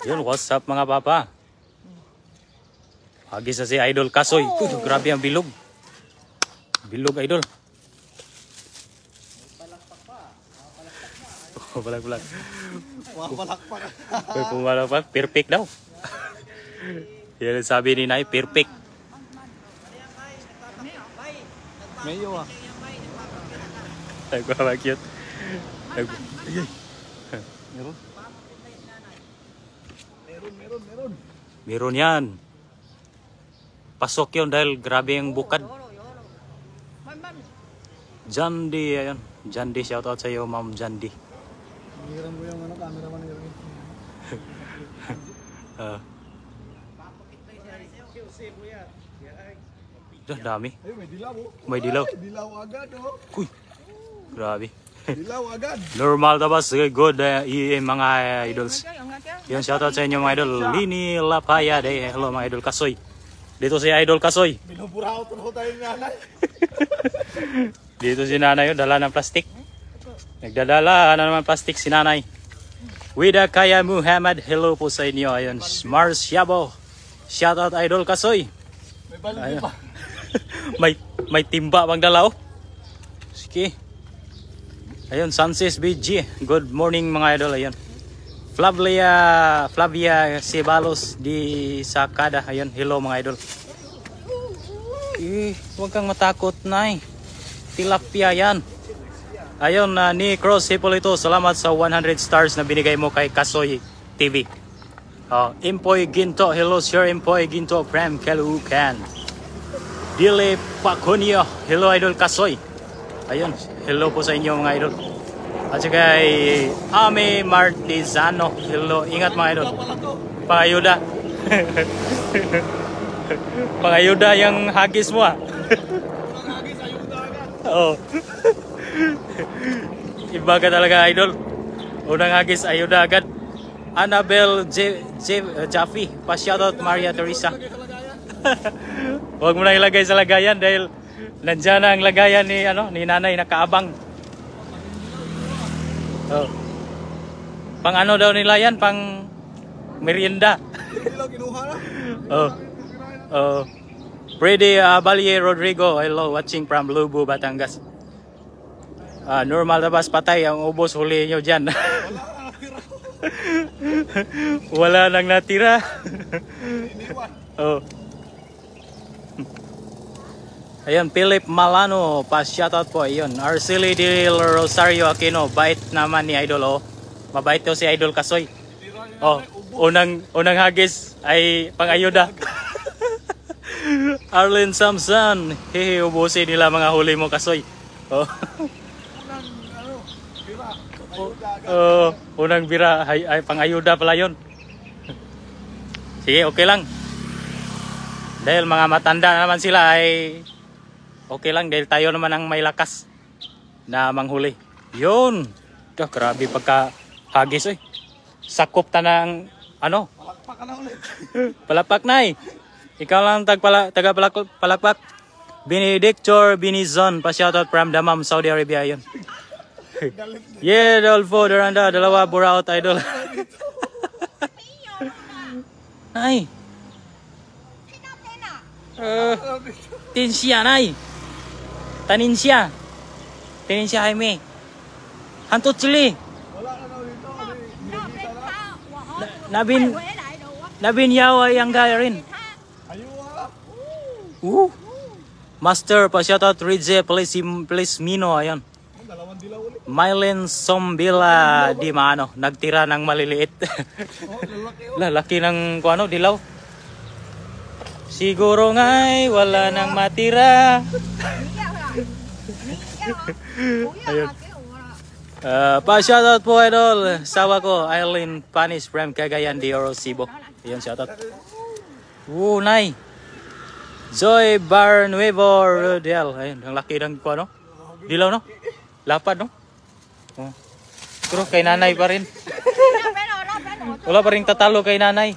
Yun, what's up mga papa? Hagis na si Idol Kasoy. Grabe ang bilog. Bilog, Idol. Palak-palak. Pumalakpak. Perfect daw. Yan sabi ni Nay, perfect. Mayo ah. Nagpapakute. Meron. Meron yan. Pasok yun dahil grabe ang bukad. Jandi, ayan. Jandi, shoutout sa iyo, Ma'am Jandi. Hiram ko yung cameraman ni Yorgi. Dami. Ay, may dilaw oh. May dilaw. Ay, dilaw agad oh. Uy, grabe. Dilaw agad. Normal tapos good mga idols. Yan, shoutout sa inyo mga idol. Lini Lapaya day. Hello mga idol Kasoy. Dito si Idol Kasoy. Binuburaw ko tayo ng nanay. Dito si nanay, dala ng plastic. Nagdadala na naman plastic si nanay. Wida Kaya Muhammad, hello po sa inyo. Ayun, Mars Yabo. Shoutout Idol Kasoy. May balon pa. may timba bang dala oh. Sige. Ayun, Sanses BG. Good morning mga idol. Ayun. Flavia Cebalos di Sakada. Ayun, hello mga idol. Huwag kang matakot, Nay. Tilapia yan. Ayun, ni Cross Hipolito, salamat sa 100 stars na binigay mo kay Kasoy TV. Impoy Ginto, hello Sir Impoy Ginto from Caloocan. Dile Pacunio, hello Idol Kasoy. Ayun, hello po sa inyo mga idol. At saka kay Ame Martizano, hello, ingat mga idol. Pangayuda. Pangayuda yung hagis mo ah. Oo. Iba ka talaga idol. Unang hagis, ayuda agad. Annabel Jaffe, pa-shoutout Maria Teresa. Huwag mo na ilagay sa lagayan dahil nandiyan na ang lagayan ni nanay nakaabang. Oh. Pang ano daw nila yan, pang merienda. Oh. Oh. Freddy Abalie Rodrigo, hello, watching from Lubu, Batangas. Normal tabas patay ang ubos, huli nyo dyan. Wala nang natira. Oh. Ayun, Philip Malano, pa-shoutout po. Ayun, Arceli del Rosario Aquino, bait naman ni Idol. Oh. Mabait to si Idol Kasoy. Oh, unang hagis ay pang-ayuda. Arlen Samson, hehe, ubusin nila mga huli mo Kasoy. Oh. Unang bira ay pang-ayuda pala yun. Sige, okay lang. Dahil mga matanda naman sila ay okay lang dahil tayo naman ang may lakas na manghuli. Yun. Grabe pagka hagis eh. Sakop ta ng ano? Palakpak ka na ulit. Palakpak na eh. Ikaw lang taga palakpak. Benedictor Binizon, pa-shoutout from Damam, Saudi Arabia yun. Yeah, Dolfo, Duranda, dalawa, Buraot, Idol. Ay. Tinsya, Nay. Taninsya Jaime. Hantot sili. Wala na daw dito. Nabin yawa yang gaya rin. Ayaw ah. Master, pa-shoutout Ridze Plesmino, ayan. Dalawang dilaw ulit. Mylen Sombila di maano, nagtira ng maliliit. Lalaki ng kuano, dilaw. Siguro nga'y wala nang matira. Ayun. Pa-shoutout po idol. Sawa ko, Eileen Panis from Cagayan de Oro, Cebu. Ayun, shoutout. Nay. Joy Barnuevo Rodel. Ayun, ang laki ng kuano. Dilaw no? Lapad no? Oh. Pero kay nanay pa rin. Wala pa rin tatalo kay nanay.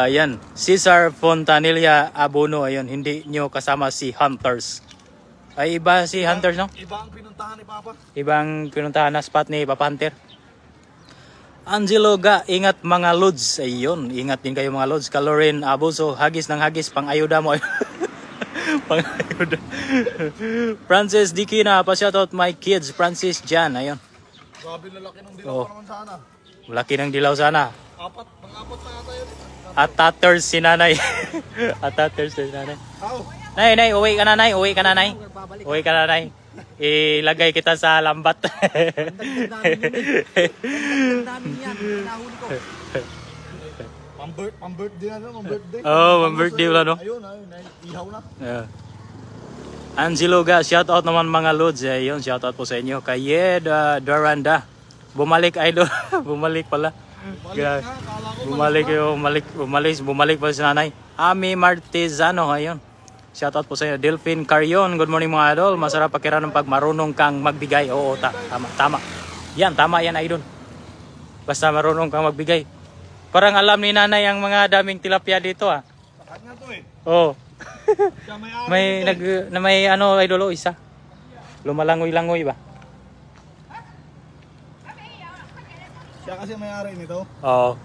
Yan, Cesar Fontanilla Abono, ayun, hindi nyo kasama si Hunters. Ay, iba si Hunter, no? Iba ang pinuntahan ni Papa. Ibang pinuntahan na spot ni Papa Hunter. Angelo Ga, ingat mga lods. Ayun, ingat din kayo mga lods. Calorin Abuso, hagis ng hagis, pang-ayuda mo. Pang-ayuda. Francis Dikina, pa-shoutout my kids. Francis Jan, ayun. Grabe lalaki ng dilaw Oh. pa naman sana. Laki ng dilaw sana. Pang-apat na yata yun. Atatters si nanay. Atatters si nanay. How? Nay, uwi ka na, nay. Uwi ka na, nay. Uwi ka na, nay. Ilagay kita sa lambat. namin yan, nahuli ko. Pang-birthday na, pang-birthday. Oh, pang-birthday wala, no? Ayun, ihaw na. Yeah. Angelo Ga, shoutout naman mga lods. Ayun, shoutout po sa inyo. Kay Yed Doranda. Bumalik, idol. Bumalik pala. Balik na, kala ko. Bumalik pa si nanay. Ami Martizano, ayun. Shoutout po sa inyo. Delphine Carion, good morning mga idol. Masarap pakiramdam pag marunong kang magbigay. Oo, tama. Yan, tama yan, idol. Basta marunong kang magbigay. Parang alam ni nanay ang mga daming tilapia dito, ah. Sa kanya to eh. Oo. Siya may-ari. May ano, idol, isa. Lumalangoy-langoy ba? Siya kasi may-ari nito. Oo.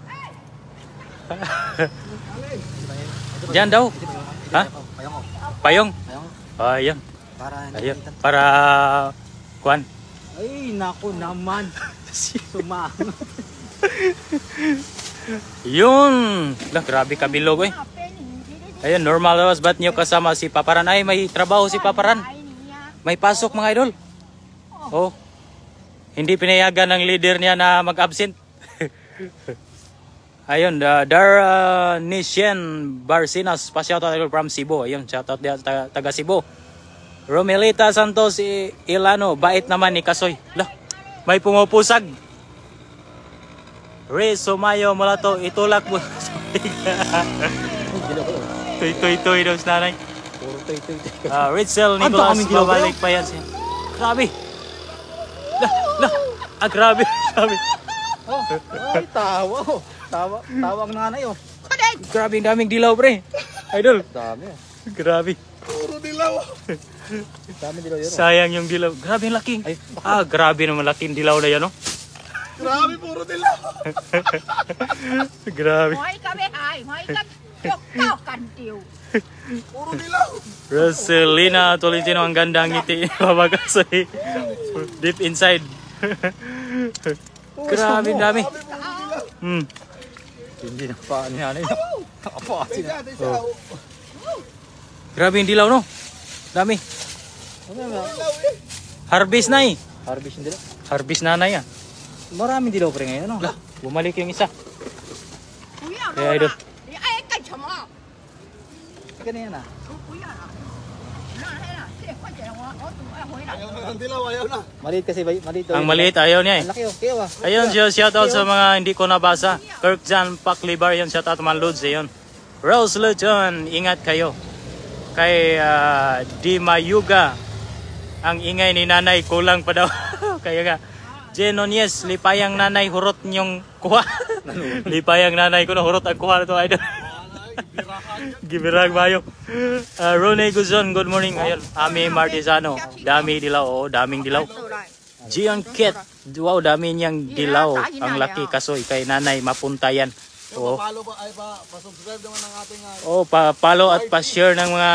Diyan daw. Ha? Payong? Ayun. Ayun. Para kuan. Ay, naku naman. Sumangot. Yun. Lah, grabe kabilog eh. Ayun, normal was ba't nyo kasama si Paparan? Ay, may trabaho si Paparan. May pasok mga idol. Oh. Hindi pinayagan ng leader niya na mag-absent. Ayun, Nishen Barcinas, pa-shoutout idol from Cebu. Ayun, shoutout dia taga Cebu. Romelita Santos Ilano, bait naman ni Kasoy. Lah, may pumupusag. Ray Sumayo Mulato, itulak mo. Toy daw sa nanay. Puro toy. Ritzel Nicolas, babalik pa yan siya. Grabe. Grabe. Oh, ay, tawa. Tawa ang nanay, oh. Grabe, daming dilaw, pre. Idol. Dami. Grabe. Puro dilaw. Dami dilaw yun. Sayang yung dilaw. Grabe yung laking. Grabe naman laking dilaw na yan, no? Grabe, puro dilaw. Grabe. Puro dilaw. Roselina Tolentino, ang ganda ang ngiti. Mabagasoy. Deep inside. Grabe, dami. Hindi na pa ni nanay. Apa sila. Grabe yung dilaw, no? Dami. Harvest na eh. Harvest yung dilaw. Harvest nanay, ah. Maraming dilaw pre ngayon, no? Bumalik yung isa. Kaya idol. Ganun yan, ah. Ayaw na ng dilaw, ayaw na. Maliit kasi, maliit. Ang maliit, ayaw niya eh. Ang laki, oh. Kaya, ah. Ayun, shoutout sa mga hindi ko nabasa. Kirkjan Paklibar, yun, shoutout mga loads, ayun. Rose Luton, ingat kayo. Kay Di Mayuga, ang ingay ni nanay, kulang pa daw. Kaya nga, Jenonies, lipayang nanay, hurot niyong kuha. Lipayang nanay ko na hurot ang kuha na ito, idol. Gibirag bayo. Rone Guzon, good morning. Ayun, Ami Martizano, dami dilaw, daming dilaw. Gian Kit, wow, dami niyang dilaw. Ang laki, kasoy, kay nanay, mapunta yan. Oo. Pa-follow pa, ay pa-subscribe naman ng ating Oh, pa-follow at pa-share ng mga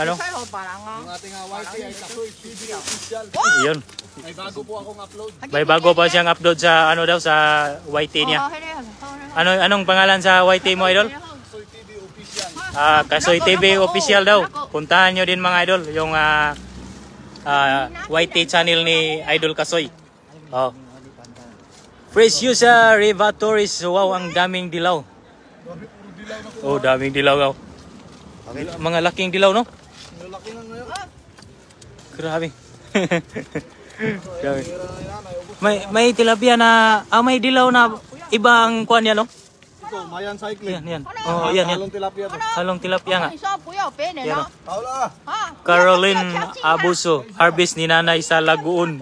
ano. yung ating YT ay Kasoy TV official. Yun. May bago po akong upload. May bago pa siyang upload sa ano daw sa YT niya. Anong pangalan sa YT mo, idol? Kasoy TV official. Kasoy TV official daw. Puntahan nyo din mga idol yung YT channel ni Idol Kasoy. Oh. Precious Revatoris, wow, ang daming dilaw. Grabe, puro dilaw na ko. Oh, daming dilaw. Oh. Mga laking dilaw, no? Malaki na ngayon. Grabe. Grabe. May tilapia na, may dilaw na ibang kuan yan, no? Ito, Mayan Cycling. Yan. Oh, yan. Halong tilapia to. Halong tilapia nga. Yan, oh. Paula. Caroline Abuso, harvest ni nanay sa Lagoon.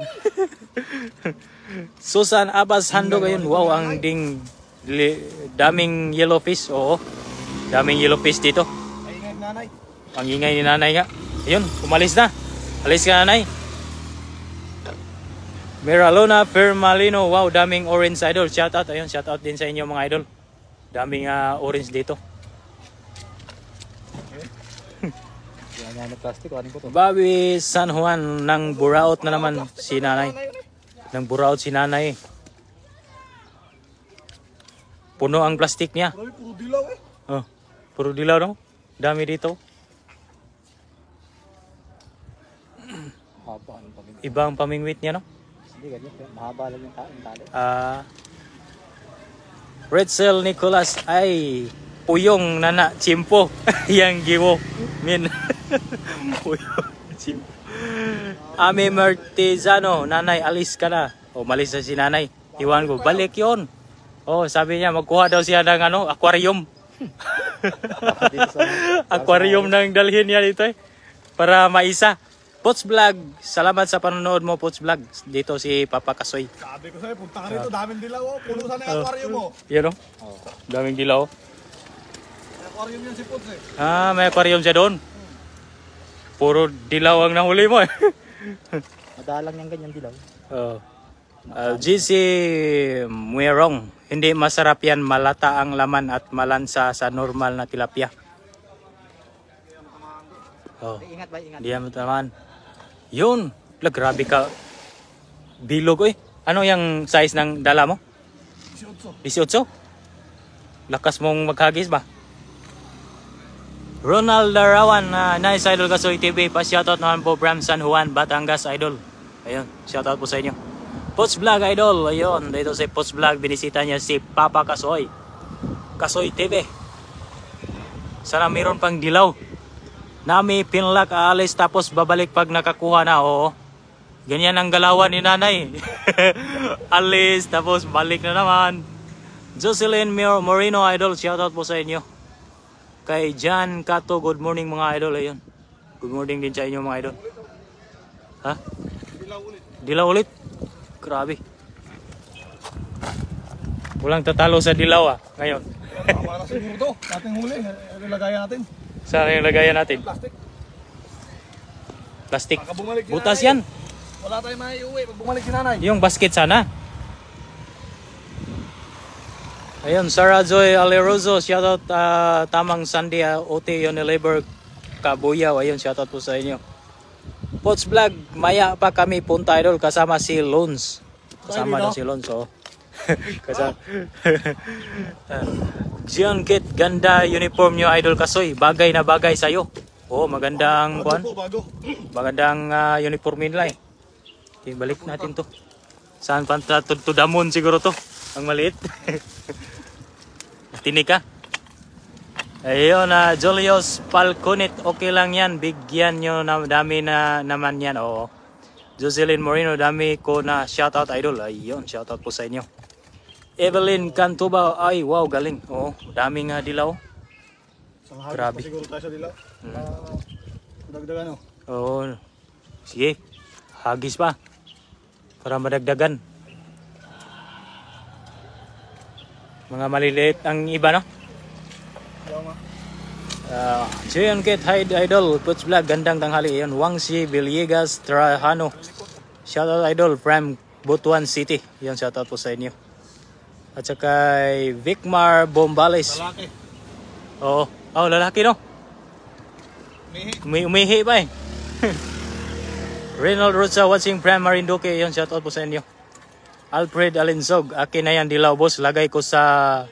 Susan Abbas Handog, ayun. Wow, ang daming yellowfish. Oo, daming yellowfish dito. Ay, ingay nanay. Ang ingay ni nanay nga. Ayun, umalis na. Alis ka nanay. Miralona Permalino. Wow, daming orange idol. Shout out. Ayun, shout out din sa inyo mga idol. Daming orange dito. Yan nga na plastic. Ano po to? Bobby San Juan ng buraot na naman si nanay. Nang buraot si nanay. Puno ang plastic niya. Puro dilaw eh. Oh, puro dilaw no? Dami dito. Haba. Ano pa rin? Ibang pamingwit niya no? Hindi ganyan. Mahaba lang yung tali. Red Cell Nicolas ay puyong nana chimpo yang giwo min puyong chimpo. Ame Martizano, nanay alis ka na. O malis na si nanay. Iwan ko, balik yon. Oh, sabi niya magkuha daw siya ng aquarium. Aquarium nang dalhin niya dito para maisa. Pots Vlog, salamat sa panonood mo Pots Vlog. Dito si Papa Kasoy. Sabi ko sa'yo, punta ka rito, daming dilaw oh. Puno sana yung aquarium mo. Yan o, daming dilaw. May aquarium yan si Pots eh. May aquarium siya doon. Puro dilaw ang nahuli mo eh. Madalang yung ganyan dilaw. GC Muerong, hindi masarap yan, malata ang laman at malansa sa normal na tilapia. Ingat ba? Ingat. Diyan mo naman. Yun, grabe ka. Bilog eh. Ano yung size ng dala mo? 18. Lakas mong maghagis ba? Ronald Darawan, nice idol Kasoy TV. Pa-shoutout naman po from San Juan, Batangas idol. Ayun, shoutout po sa inyo. Pots Vlog idol, ayun. Dito sa Pots Vlog, binisita niya si Papa Kasoy. Kasoy TV. Sana mayroon pang dilaw. Nami pinlak aalis tapos babalik pag nakakuha na. Oo. Ganyan ang galawan ni nanay. Alis tapos balik na naman. Jocelyn Moreno idol, shoutout po sa inyo. Kay Jan Kato, good morning mga idol. Ayun. Good morning din sa inyo mga idol. Ha? Dilaw ulit. Dilaw ulit? Grabe. Walang tatalo sa dilaw ngayon. Para siguro to, nating huli. Ilagayan natin. Saan yung lagayan natin? Plastic. Plastic. Baka bumalik si Butas nanay. yan. Wala tayong maiuwi pag bumalik si nanay. Yung basket sana. Ayun, Sarah Joy Aleroso, shoutout Tamang Sandy, OT Unilever Kabuyaw. Ayun, shoutout po sa inyo. Pots Vlog, maya pa kami punta idol kasama si Lons. Kasama daw si Lons, oh. Kasama. Gian Kit, ganda uniform nyo idol Kasoy. Bagay na bagay sa'yo. Oh, magandang kuan. Bago. Magandang uniform nila eh. Okay, balik natin to. Saan panta to damon siguro to. Ang maliit. Tinig ka. Ayun, Julius Falconet, okay lang yan. Bigyan nyo na dami na naman yan. Oo. Jocelyn Moreno, dami ko na shoutout idol. Ayun, shoutout po sa inyo. Evelyn Cantuba, ay wow, galing. Oo, daming dilaw. Grabe. Siguro tayo sa dilaw. Dagdagan oh. Oo. Sige. Hagis pa. Para madagdagan. Mga maliliit ang iba, no? Jian Kit Hide Idol, Pots Vlog, gandang tanghali. Yan, Wangsi Villegas Trajano. Shoutout idol from Butuan City. Yan, shoutout po sa inyo. At saka Vicmar Bombales. Lalaki. Oo. Oh, lalaki no? Umihi pa eh. Reynold Rosa watching from Marinduque. Yan, shoutout po sa inyo. Alfred Alinsog, akin na yan dilaw boss. Lagay ko sa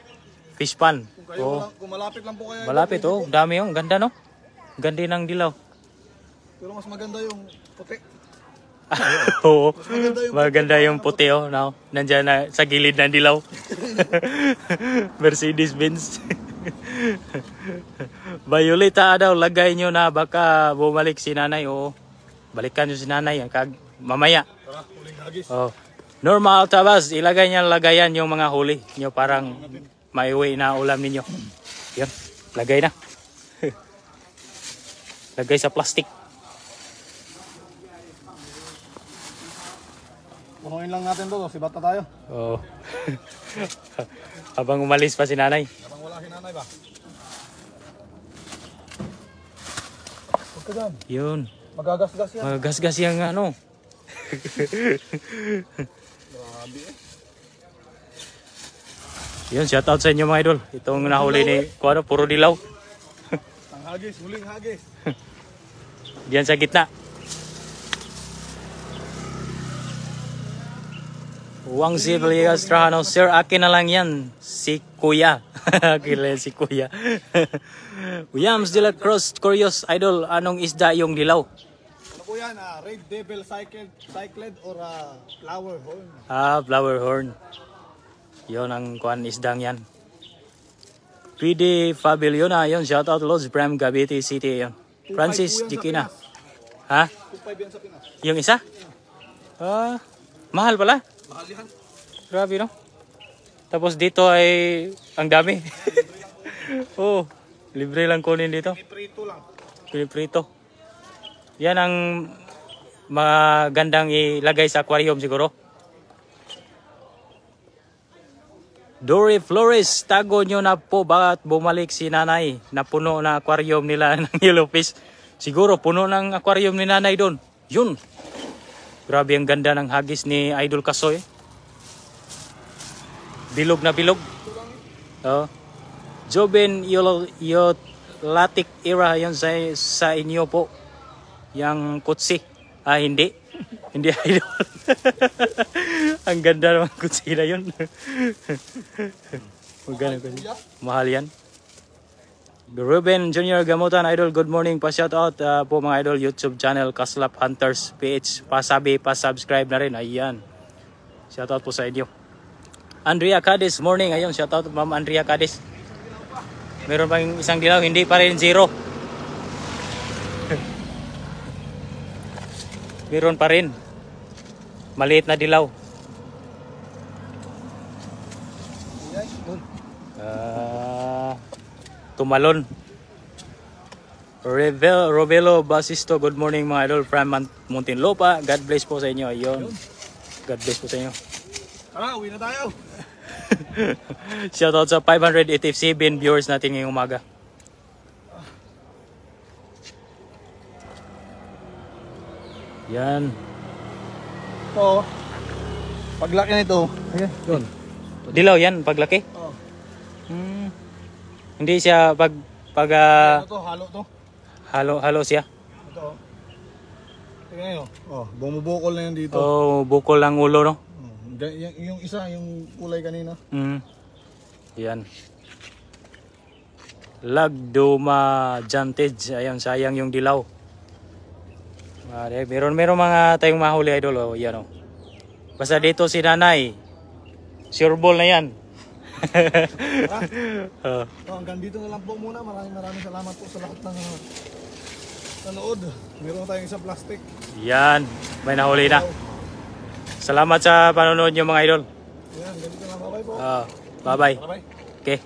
fish pan. Kung malapit lang po kayo. Malapit oh. Dami yung ganda no? Ganda ng dilaw. Pero mas maganda yung puti. Oo. Maganda yung puti oh. No? Nandiyan na sa gilid ng dilaw. Mercedes Benz. Violeta daw, lagay nyo na baka bumalik si nanay. Oo. Balikan nyo si nanay. Mamaya. Oh. Norma Altabas, ilagay niya lagayan yung mga huli nyo parang maiuwi na ulam ninyo. Yan, lagay na. Lagay sa plastic. Punuin lang natin to, si bata tayo. Oo. Habang umalis pa si nanay. Habang wala si nanay ba? Huwag ka dyan. Yun. Magagasgas yan. Magasgas yung ano. Grabe eh. Yun, shout out sa inyo mga idol. Itong nahuli ni Kuano, puro dilaw. Ang hagis, huling hagis. Diyan sa gitna. Wang si Villegas Trajano, sir, akin na lang yan. Si Kuya. Kila si Kuya. Williams de la Cruz, curious idol, anong isda yung dilaw? Ano po yan? Red Devil cycled or flower horn? Flower horn. Yon ang kuan isdang yan. PD Fabiliona, yon, shout out Lodge Bram, Cavite City, yon. Francis Dikina. Ha? 2.5 yan sa Pinas. Yung isa? Mahal pala. Mahal yan. Grabe no? Tapos dito ay ang dami. Oh, libre lang kunin dito. Prito lang. Prito. Yan ang magandang ilagay sa aquarium siguro. Dory Flores, tago nyo na po bakit bumalik si nanay? Napuno na aquarium nila ng yellowfish. Siguro puno ng aquarium ni nanay doon. Yun. Grabe ang ganda ng hagis ni Idol Kasoy. Bilog na bilog. Oh. Joben Yolatic era yon sa inyo po. Yang kutsi. Hindi. Hindi idol. Ang ganda naman kutsi na yun. Maganda kasi. Mahal yan. Ruben Junior Gamutan idol, good morning. Pa-shout out po mga idol YouTube channel Kaslap Hunters PH. Pasabi, pa-subscribe na rin. Ayan. Shout out po sa inyo. Andrea Cadiz, morning. Ayun, shout out Ma'am Andrea Cadiz. Meron pang isang dilaw, hindi pa rin zero. Meron pa rin. Maliit na dilaw. Tumalon. Robelo Basisto, good morning mga idol from Muntinlupa. God bless po sa inyo. Ayun. God bless po sa inyo. Tara, uwi na tayo. Shoutout sa 587 viewers natin ngayong umaga. Yan. Oo. Paglaki nito. Ayan, yun. Dilaw yan, paglaki. Oh. Hindi siya pag Ano to, halo to. halo siya. Ito. Tingnan nyo. Oh, bumubukol na yan dito. Oh, bukol ang ulo no. Yung isa, yung kulay kanina. Yan. Lagduma Jantage. Ayun, sayang yung dilaw. Meron mga tayong mahuli idol. Oh, yan oh. Basta dito si nanay. Sure ball na yan. Hanggang dito na lang po muna. Maraming salamat po sa lahat ng nanood. Meron tayong isang plastic. Yan. May nahuli na. Salamat sa panonood nyo mga idol. Yan, ganito lang. Bye-bye po. Bye-bye. Bye-bye. Okay.